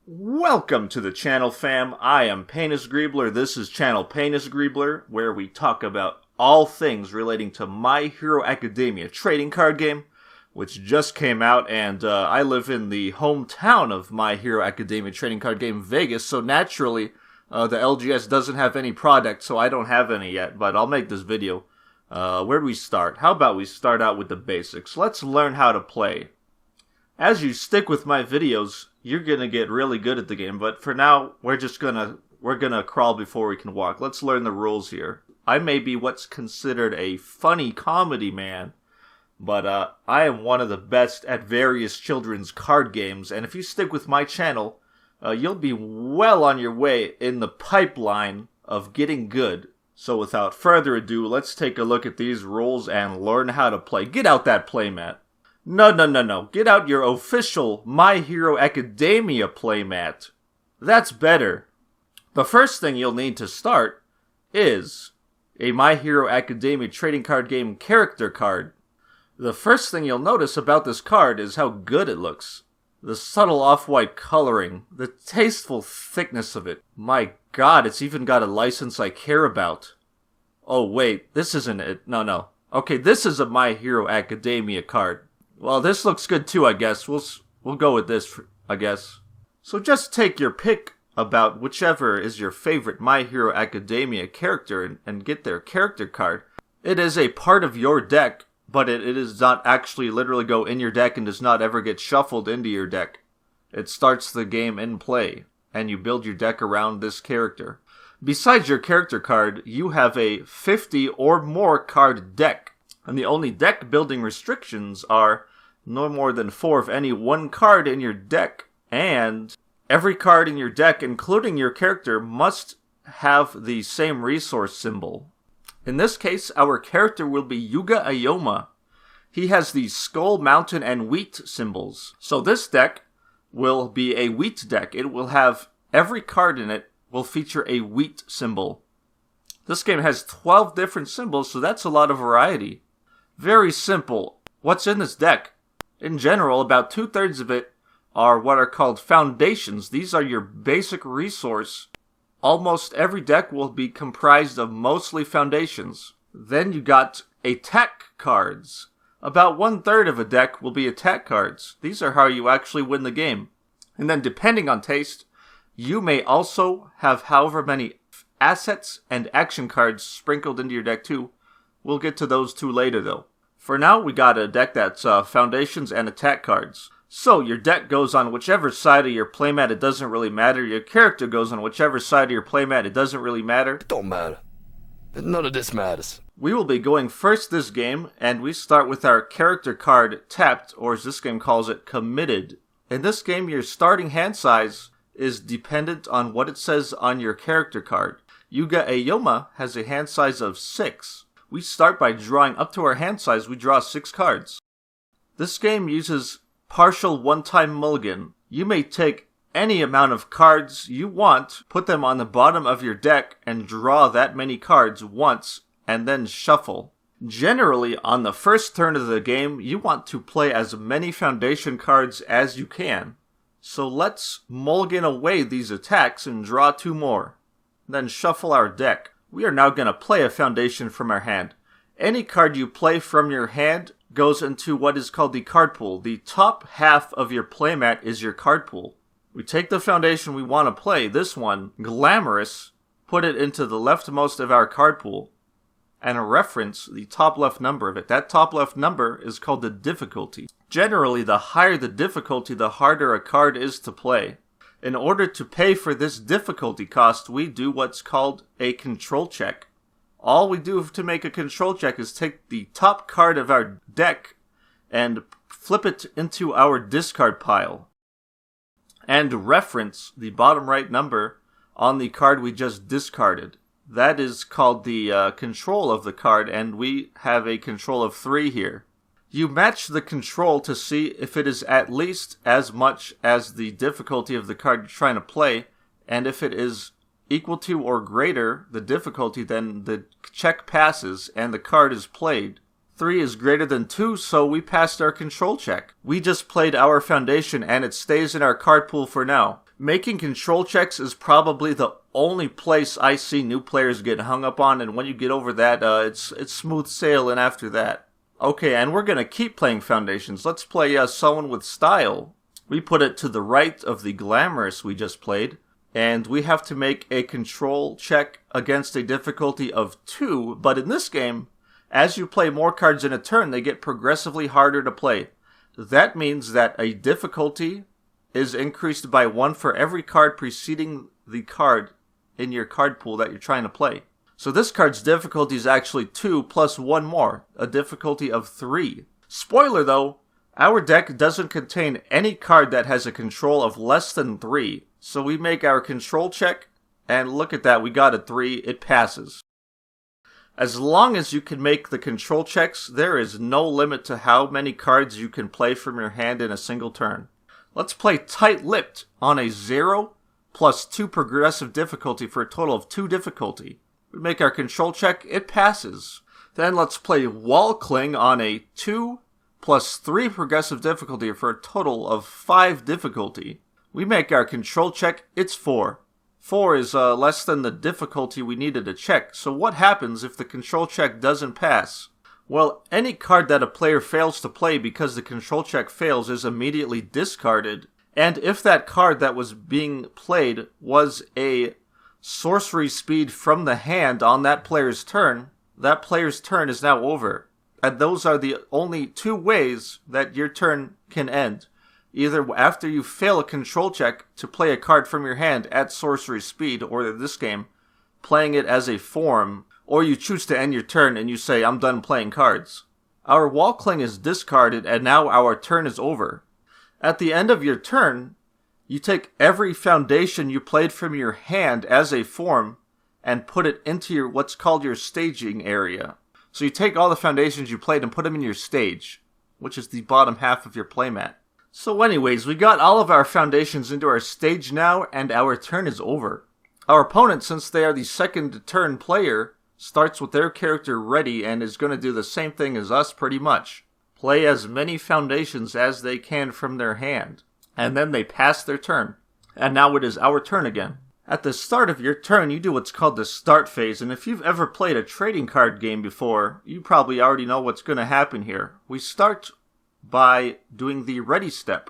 Welcome to the channel, fam. I am Painus Griebler. This is channel Painus Griebler, where we talk about all things relating to My Hero Academia trading card game, which just came out, and I live in the hometown of My Hero Academia trading card game, Vegas, so naturally, the LGS doesn't have any product, so I don't have any yet, but I'll make this video. Where do we start? How about we start out with the basics? Let's learn how to play. As you stick with my videos, you're gonna get really good at the game, but for now, we're gonna crawl before we can walk. Let's learn the rules here. I may be what's considered a funny comedy man, but I am one of the best at various children's card games, and if you stick with my channel, you'll be well on your way in the pipeline of getting good. So without further ado, let's take a look at these rules and learn how to play. Get out that playmat. No. Get out your official My Hero Academia playmat. That's better. The first thing you'll need to start is a My Hero Academia trading card game character card. The first thing you'll notice about this card is how good it looks. The subtle off-white coloring, the tasteful thickness of it. My god, it's even got a license I care about. Oh wait, this isn't it. No. Okay, this is a My Hero Academia card. Well, this looks good too, I guess. We'll go with this, I guess. So just take your pick about whichever is your favorite My Hero Academia character and get their character card. It is a part of your deck, but it does not actually literally go in your deck and does not ever get shuffled into your deck. It starts the game in play, and you build your deck around this character. Besides your character card, you have a 50 or more card deck. And the only deck building restrictions are no more than 4 of any one card in your deck, and every card in your deck, including your character, must have the same resource symbol. In this case, our character will be Yuga Aoyama. He has the skull, mountain, and wheat symbols. So this deck will be a wheat deck. It will have every card in it will feature a wheat symbol. This game has 12 different symbols, so that's a lot of variety. Very simple. What's in this deck? In general, about 2/3 of it are what are called foundations. These are your basic resource. Almost every deck will be comprised of mostly foundations. Then you got attack cards. About 1/3 of a deck will be attack cards. These are how you actually win the game. And then depending on taste, you may also have however many assets and action cards sprinkled into your deck too. We'll get to those two later though. For now, we got a deck that's foundations and attack cards. So your deck goes on whichever side of your playmat, it doesn't really matter. Your character goes on whichever side of your playmat, it doesn't really matter. It don't matter. None of this matters. We will be going first this game, and we start with our character card tapped, or as this game calls it, committed. In this game, your starting hand size is dependent on what it says on your character card. Yuga Aoyama has a hand size of 6. We start by drawing up to our hand size. We draw 6 cards. This game uses partial one-time mulligan. You may take any amount of cards you want, put them on the bottom of your deck, and draw that many cards once, and then shuffle. Generally, on the first turn of the game, you want to play as many foundation cards as you can. So let's mulligan away these attacks and draw 2 more. Then shuffle our deck. We are now going to play a foundation from our hand. Any card you play from your hand goes into what is called the card pool. The top half of your playmat is your card pool. We take the foundation we want to play, this one, Glamorous, put it into the leftmost of our card pool, and reference the top left number of it. That top left number is called the difficulty. Generally, the higher the difficulty, the harder a card is to play. In order to pay for this difficulty cost, we do what's called a control check. All we do to make a control check is take the top card of our deck and flip it into our discard pile, and reference the bottom right number on the card we just discarded. That is called the control of the card, and we have a control of 3 here. You match the control to see if it is at least as much as the difficulty of the card you're trying to play, and if it is equal to or greater the difficulty, then the check passes and the card is played. 3 is greater than 2, so we passed our control check. We just played our foundation and it stays in our card pool for now. Making control checks is probably the only place I see new players get hung up on, and when you get over that, it's smooth sailing after that. Okay, and we're gonna keep playing Foundations. Let's play someone with style. We put it to the right of the Glamorous we just played, and we have to make a control check against a difficulty of 2, but in this game, as you play more cards in a turn, they get progressively harder to play. That means that a difficulty is increased by 1 for every card preceding the card in your card pool that you're trying to play. So this card's difficulty is actually 2 plus 1 more, a difficulty of 3. Spoiler though, our deck doesn't contain any card that has a control of less than 3. So we make our control check, and look at that, we got a 3, it passes. As long as you can make the control checks, there is no limit to how many cards you can play from your hand in a single turn. Let's play Tight-Lipped on a 0 plus 2 progressive difficulty for a total of 2 difficulty. We make our control check, it passes. Then let's play Wall Cling on a 2 plus 3 progressive difficulty for a total of 5 difficulty. We make our control check, it's 4. 4 is less than the difficulty we needed to check, so what happens if the control check doesn't pass? Well, any card that a player fails to play because the control check fails is immediately discarded, and if that card that was being played was a sorcery speed from the hand on that player's turn is now over. And those are the only 2 ways that your turn can end. Either after you fail a control check to play a card from your hand at sorcery speed, or in this game, playing it as a form, or you choose to end your turn and you say, I'm done playing cards. Our Wall Cling is discarded and now our turn is over. At the end of your turn, you take every foundation you played from your hand as a form and put it into what's called your staging area. So you take all the foundations you played and put them in your stage, which is the bottom half of your playmat. So anyways, we got all of our foundations into our stage now and our turn is over. Our opponent, since they are the second turn player, starts with their character ready and is going to do the same thing as us pretty much. Play as many foundations as they can from their hand. And then they pass their turn. And now it is our turn again. At the start of your turn, you do what's called the start phase, and if you've ever played a trading card game before, you probably already know what's going to happen here. We start by doing the ready step,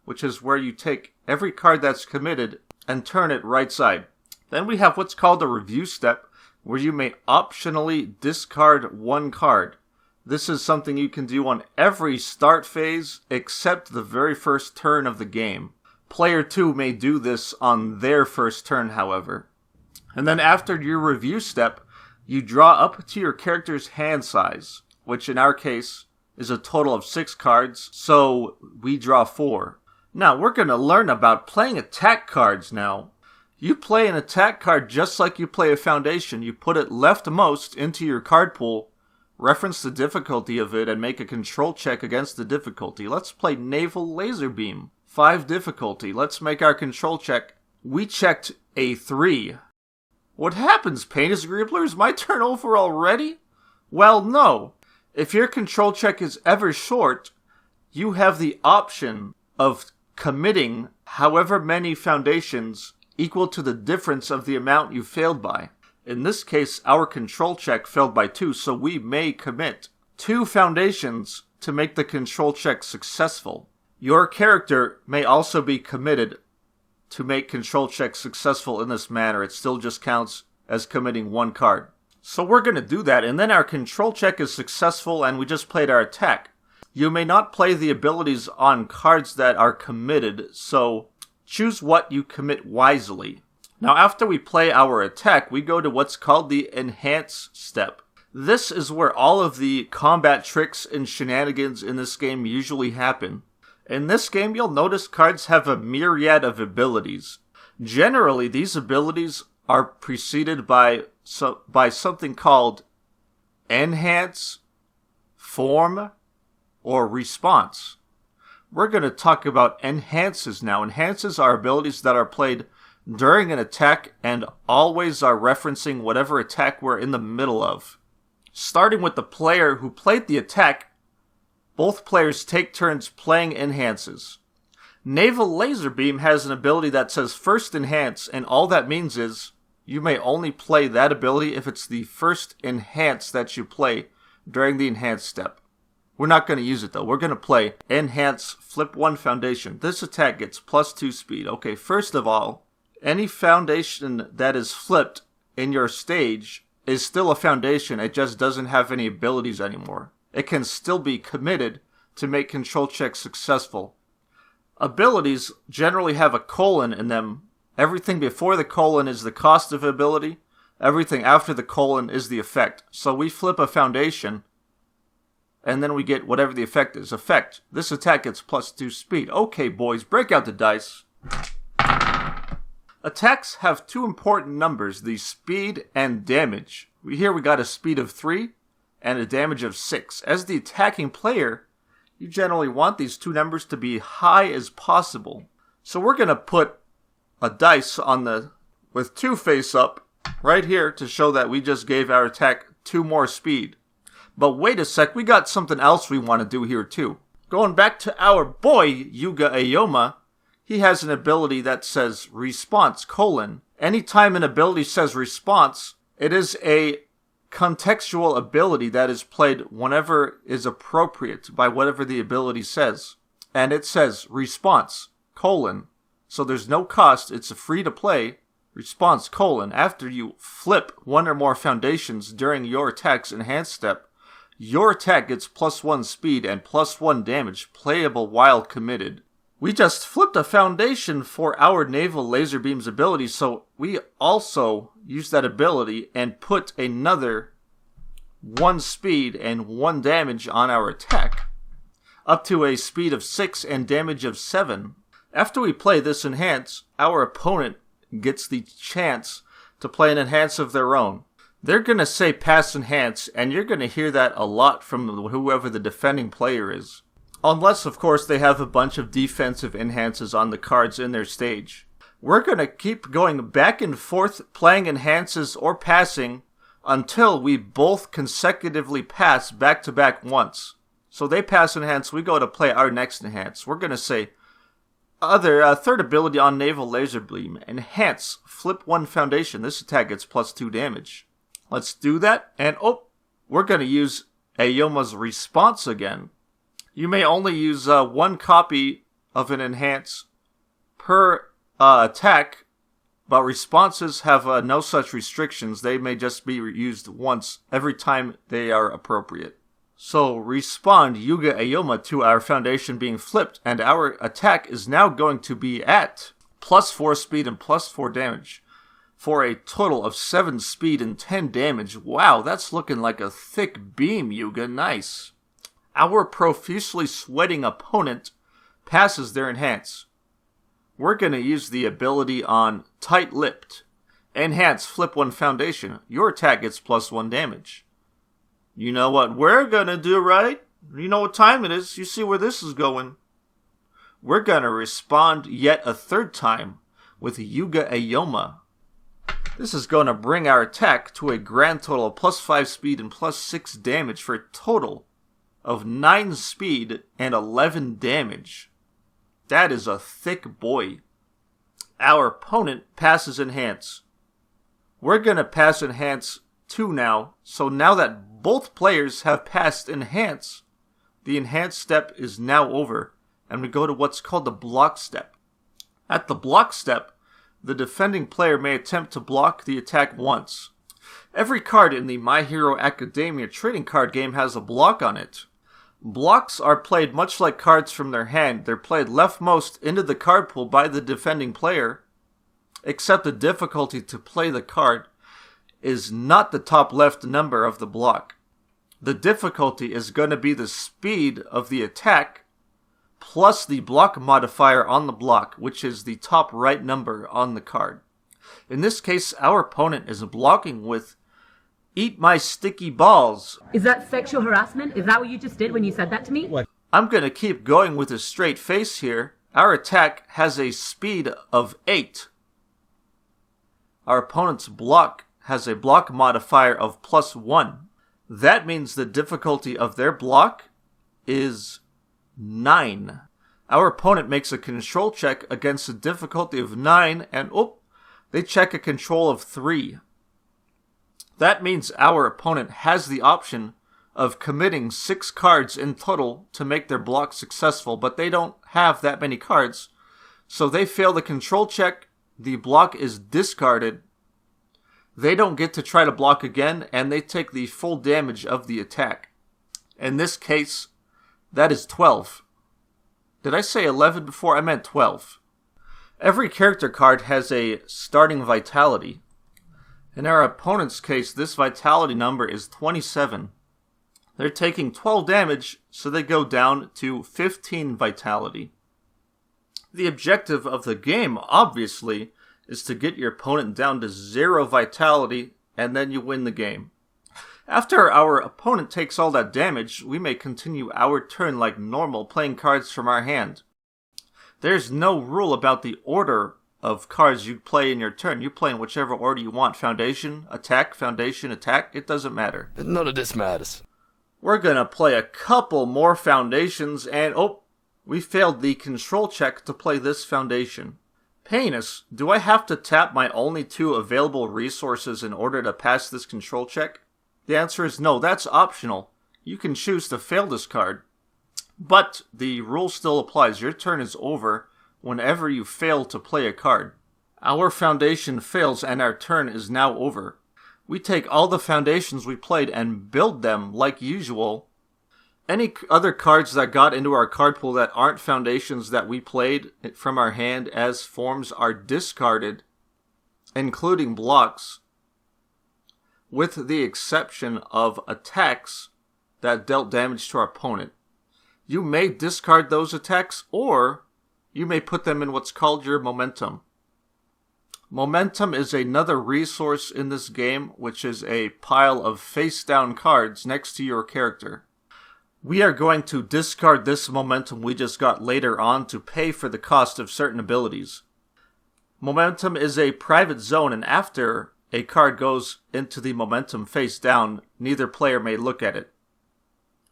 which is where you take every card that's committed and turn it right side. Then we have what's called a review step, where you may optionally discard 1 card. This is something you can do on every start phase except the very first turn of the game. Player 2 may do this on their first turn, however. And then after your review step, you draw up to your character's hand size, which in our case is a total of 6 cards, so we draw 4. Now, we're going to learn about playing attack cards now. You play an attack card just like you play a foundation. You put it leftmost into your card pool, reference the difficulty of it, and make a control check against the difficulty. Let's play Naval Laser Beam. 5 difficulty. Let's make our control check. We checked a 3. What happens, Painus Greebler? Is my turn over already? Well, no. If your control check is ever short, you have the option of committing however many foundations equal to the difference of the amount you failed by. In this case, our control check failed by 2, so we may commit 2 foundations to make the control check successful. Your character may also be committed to make control checks successful in this manner. It still just counts as committing 1 card. So we're going to do that, and then our control check is successful and we just played our attack. You may not play the abilities on cards that are committed, so choose what you commit wisely. Now after we play our attack, we go to what's called the Enhance step. This is where all of the combat tricks and shenanigans in this game usually happen. In this game, you'll notice cards have a myriad of abilities. Generally, these abilities are preceded by something called Enhance, Form, or Response. We're going to talk about Enhances now. Enhances are abilities that are played during an attack and always are referencing whatever attack we're in the middle of. Starting with the player who played the attack, both players take turns playing Enhances. Naval Laser Beam has an ability that says First Enhance, and all that means is you may only play that ability if it's the first Enhance that you play during the Enhance step. We're not going to use it though. We're going to play Enhance Flip 1 Foundation. This attack gets +2 speed. Okay, first of all, any foundation that is flipped in your stage is still a foundation. It just doesn't have any abilities anymore. It can still be committed to make control checks successful. Abilities generally have a colon in them. Everything before the colon is the cost of ability. Everything after the colon is the effect. So we flip a foundation, and then we get whatever the effect is. Effect. This attack gets +2 speed. Okay, boys, break out the dice. Attacks have two important numbers, the speed and damage. Here we got a speed of 3 and a damage of 6. As the attacking player, you generally want these two numbers to be high as possible. So we're going to put a dice with 2 face up right here to show that we just gave our attack 2 more speed. But wait a sec, we got something else we want to do here too. Going back to our boy, Yuga Aoyama, he has an ability that says Response, : Anytime an ability says Response, it is a contextual ability that is played whenever is appropriate by whatever the ability says. And it says Response, : So there's no cost, it's a free to play. Response, : After you flip one or more foundations during your attack's enhanced step, your attack gets +1 speed and +1 damage, playable while committed. We just flipped a foundation for our Naval Laser Beam's ability, so we also use that ability and put another 1 speed and 1 damage on our attack, up to a speed of 6 and damage of 7. After we play this enhance, our opponent gets the chance to play an enhance of their own. They're going to say pass enhance, and you're going to hear that a lot from whoever the defending player is. Unless, of course, they have a bunch of defensive enhances on the cards in their stage. We're going to keep going back and forth playing enhances or passing until we both consecutively pass back to back once. So they pass enhance, we go to play our next enhance. We're going to say third ability on Naval Laser Beam, Enhance Flip 1 Foundation. This attack gets +2 damage. Let's do that, and we're going to use Aoyama's Response again. You may only use 1 copy of an enhance per attack, but responses have no such restrictions. They may just be used once every time they are appropriate. So respond Yuga Aoyama to our foundation being flipped, and our attack is now going to be at +4 speed and +4 damage, for a total of 7 speed and 10 damage. Wow, that's looking like a thick beam, Yuga. Nice. Our profusely sweating opponent passes their enhance. We're going to use the ability on Tight-Lipped. Enhance Flip 1 Foundation. Your attack gets +1 damage. You know what we're going to do, right? You know what time it is. You see where this is going. We're going to respond yet a third time with Yuga Aoyama. This is going to bring our attack to a grand total of +5 speed and +6 damage for a total of 9 speed and 11 damage. That is a thick boy. Our opponent passes enhance. We're going to pass enhance too now. So now that both players have passed enhance, the enhance step is now over, and we go to what's called the block step. At the block step, the defending player may attempt to block the attack once. Every card in the My Hero Academia trading card game has a block on it. Blocks are played much like cards from their hand. They're played leftmost into the card pool by the defending player, except the difficulty to play the card is not the top left number of the block. The difficulty is going to be the speed of the attack plus the block modifier on the block, which is the top right number on the card. In this case, our opponent is blocking with Eat My Sticky Balls. Is that sexual harassment? Is that what you just did when you said that to me? What? I'm going to keep going with a straight face here. Our attack has a speed of 8. Our opponent's block has a block modifier of +1. That means the difficulty of their block is 9. Our opponent makes a control check against a difficulty of 9, and they check a control of 3. That means our opponent has the option of committing 6 cards in total to make their block successful, but they don't have that many cards. So they fail the control check, the block is discarded, they don't get to try to block again, and they take the full damage of the attack. In this case, that is 12. Did I say 11 before? I meant 12. Every character card has a starting vitality. In our opponent's case, this vitality number is 27. They're taking 12 damage, so they go down to 15 vitality. The objective of the game, obviously, is to get your opponent down to 0 vitality, and then you win the game. After our opponent takes all that damage, we may continue our turn like normal, playing cards from our hand. There's no rule about the order of cards you play in your turn. You play in whichever order you want. Foundation, attack, it doesn't matter. None of this matters. We're gonna play a couple more foundations, and we failed the control check to play this foundation. Penis, do I have to tap my only 2 available resources in order to pass this control check? The answer is no, that's optional. You can choose to fail this card. But the rule still applies. Your turn is over whenever you fail to play a card. Our foundation fails and our turn is now over. We take all the foundations we played and build them like usual. Any other cards that got into our card pool that aren't foundations that we played from our hand as forms are discarded, including blocks, with the exception of attacks that dealt damage to our opponent. You may discard those attacks, or you may put them in what's called your momentum. Momentum is another resource in this game, which is a pile of face-down cards next to your character. We are going to discard this momentum we just got later on to pay for the cost of certain abilities. Momentum is a private zone, and after a card goes into the momentum face down, neither player may look at it.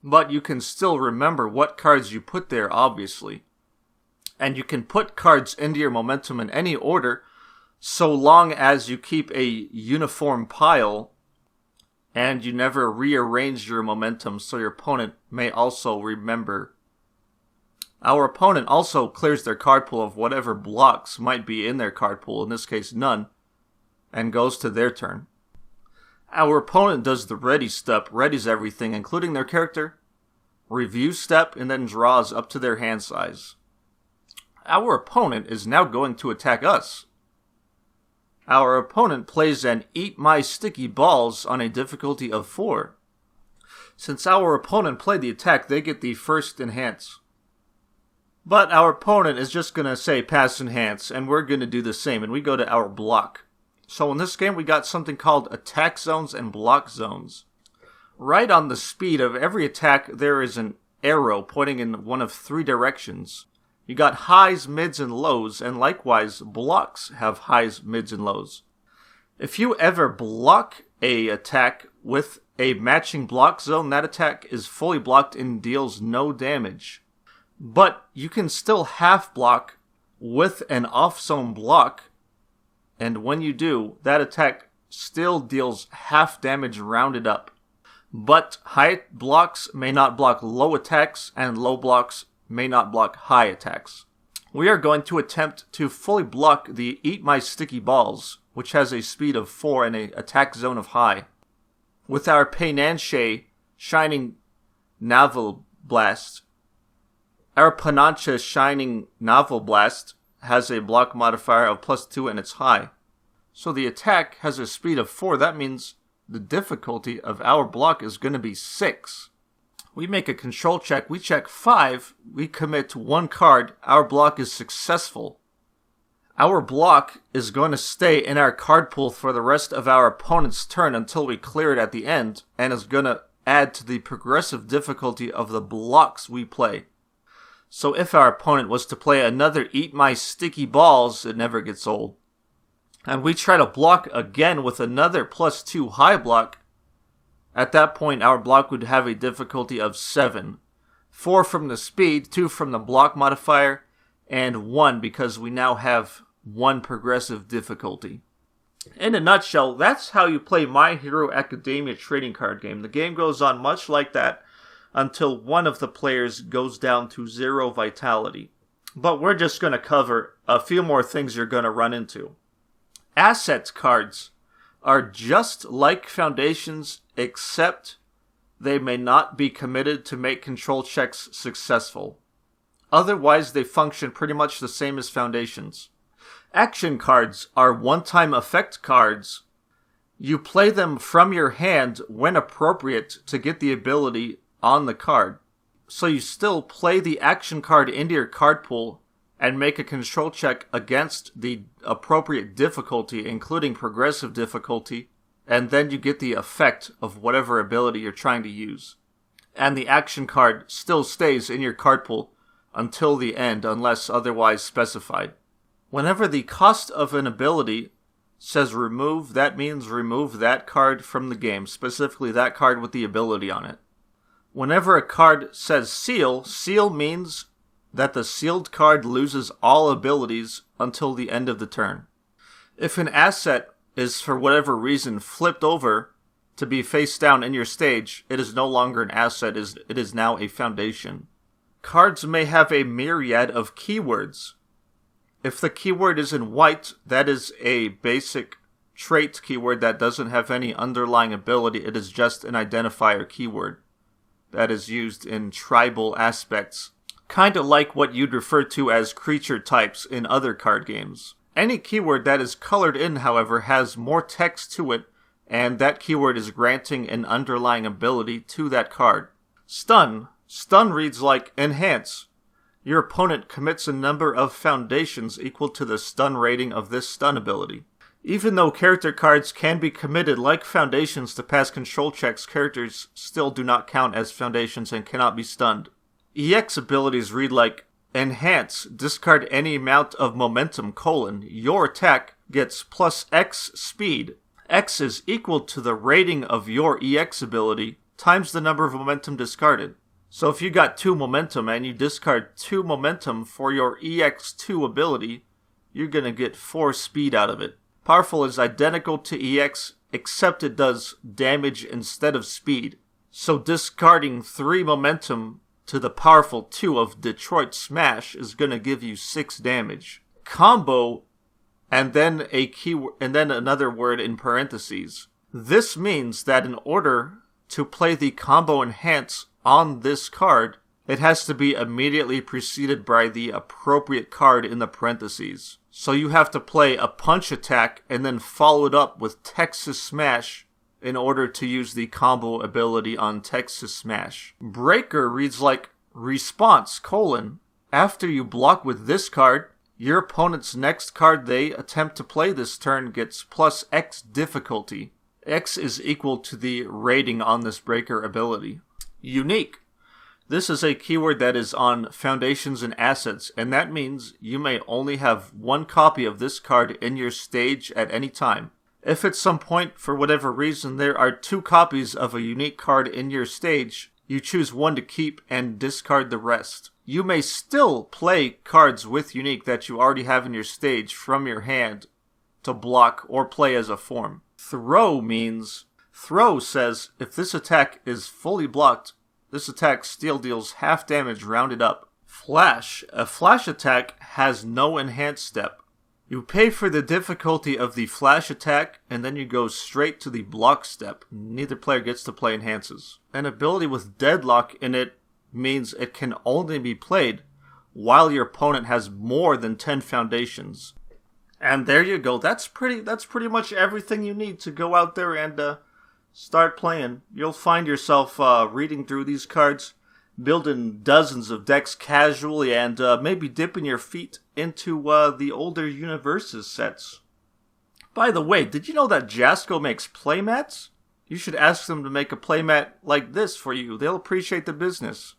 But you can still remember what cards you put there, obviously. And you can put cards into your momentum in any order, so long as you keep a uniform pile and you never rearrange your momentum so your opponent may also remember. Our opponent also clears their card pool of whatever blocks might be in their card pool, in this case none, and goes to their turn. Our opponent does the ready step, readies everything, including their character, review step, and then draws up to their hand size. Our opponent is now going to attack us. Our opponent plays an Eat My Sticky Balls on a difficulty of 4. Since our opponent played the attack, they get the first enhance. But our opponent is just going to say pass enhance, and we're going to do the same, and we go to our block. So in this game, we got something called attack zones and block zones. Right on the speed of every attack, there is an arrow pointing in one of 3 directions. You got highs, mids, and lows, and likewise, blocks have highs, mids, and lows. If you ever block a attack with a matching block zone, that attack is fully blocked and deals no damage. But you can still half block with an off-zone block, and when you do, that attack still deals half damage rounded up. But high blocks may not block low attacks, and low blocks may not block high attacks. We are going to attempt to fully block the Eat My Sticky Balls, which has a speed of 4 and an attack zone of high, with our Peinanche Shining Naval Blast. Our Panancha Shining Naval Blast has a block modifier of +2 and it's high. So the attack has a speed of 4. That means the difficulty of our block is going to be 6. We make a control check, we check 5, we commit 1 card, our block is successful. Our block is going to stay in our card pool for the rest of our opponent's turn until we clear it at the end, and is going to add to the progressive difficulty of the blocks we play. So if our opponent was to play another Eat My Sticky Balls, it never gets old. And we try to block again with another +2 high block, at that point our block would have a difficulty of 7. 4 from the speed, 2 from the block modifier, and 1 because we now have 1 progressive difficulty. In a nutshell, that's how you play My Hero Academia trading card game. The game goes on much like that until one of the players goes down to 0 vitality. But we're just going to cover a few more things you're going to run into. Assets cards are just like Foundations, except they may not be committed to make control checks successful. Otherwise, they function pretty much the same as Foundations. Action cards are one-time effect cards. You play them from your hand when appropriate to get the ability on the card. So you still play the action card into your card pool and make a control check against the appropriate difficulty, including progressive difficulty, and then you get the effect of whatever ability you're trying to use. And the action card still stays in your card pool until the end, unless otherwise specified. Whenever the cost of an ability says remove, that means remove that card from the game, specifically that card with the ability on it. Whenever a card says seal, seal means that the sealed card loses all abilities until the end of the turn. If an asset is for whatever reason flipped over to be face down in your stage, it is no longer an asset, it is now a foundation. Cards may have a myriad of keywords. If the keyword is in white, that is a basic trait keyword that doesn't have any underlying ability. It is just an identifier keyword that is used in tribal aspects, kind of like what you'd refer to as creature types in other card games. Any keyword that is colored in, however, has more text to it, and that keyword is granting an underlying ability to that card. Stun. Stun reads like enhance. Your opponent commits a number of foundations equal to the stun rating of this stun ability. Even though character cards can be committed like foundations to pass control checks, characters still do not count as foundations and cannot be stunned. EX abilities read like enhance, discard any amount of momentum, your attack gets plus X speed. X is equal to the rating of your EX ability times the number of momentum discarded. So if you got 2 momentum and you discard 2 momentum for your EX2 ability, you're going to get 4 speed out of it. Powerful is identical to EX, except it does damage instead of speed. So discarding 3 momentum to the powerful 2 of Detroit Smash is going to give you 6 damage. Combo, and then a keyword, and then another word in parentheses. This means that in order to play the combo enhance on this card, it has to be immediately preceded by the appropriate card in the parentheses. So you have to play a punch attack and then follow it up with Texas Smash in order to use the combo ability on Texas Smash. Breaker reads like response, after you block with this card, your opponent's next card they attempt to play this turn gets plus X difficulty. X is equal to the rating on this breaker ability. Unique. This is a keyword that is on foundations and assets, and that means you may only have 1 copy of this card in your stage at any time. If at some point, for whatever reason, there are 2 copies of a unique card in your stage, you choose 1 to keep and discard the rest. You may still play cards with unique that you already have in your stage from your hand to block or play as a form. Throw means... Throw says, if this attack is fully blocked, this attack still deals half damage rounded up. Flash. A flash attack has no enhanced step. You pay for the difficulty of the flash attack, and then you go straight to the block step. Neither player gets to play enhances. An ability with deadlock in it means it can only be played while your opponent has more than 10 foundations. And there you go. That's pretty much everything you need to go out there and start playing. You'll find yourself reading through these cards, building dozens of decks casually, and maybe dipping your feet into the older Universes sets. By the way, did you know that Jasco makes playmats? You should ask them to make a playmat like this for you. They'll appreciate the business.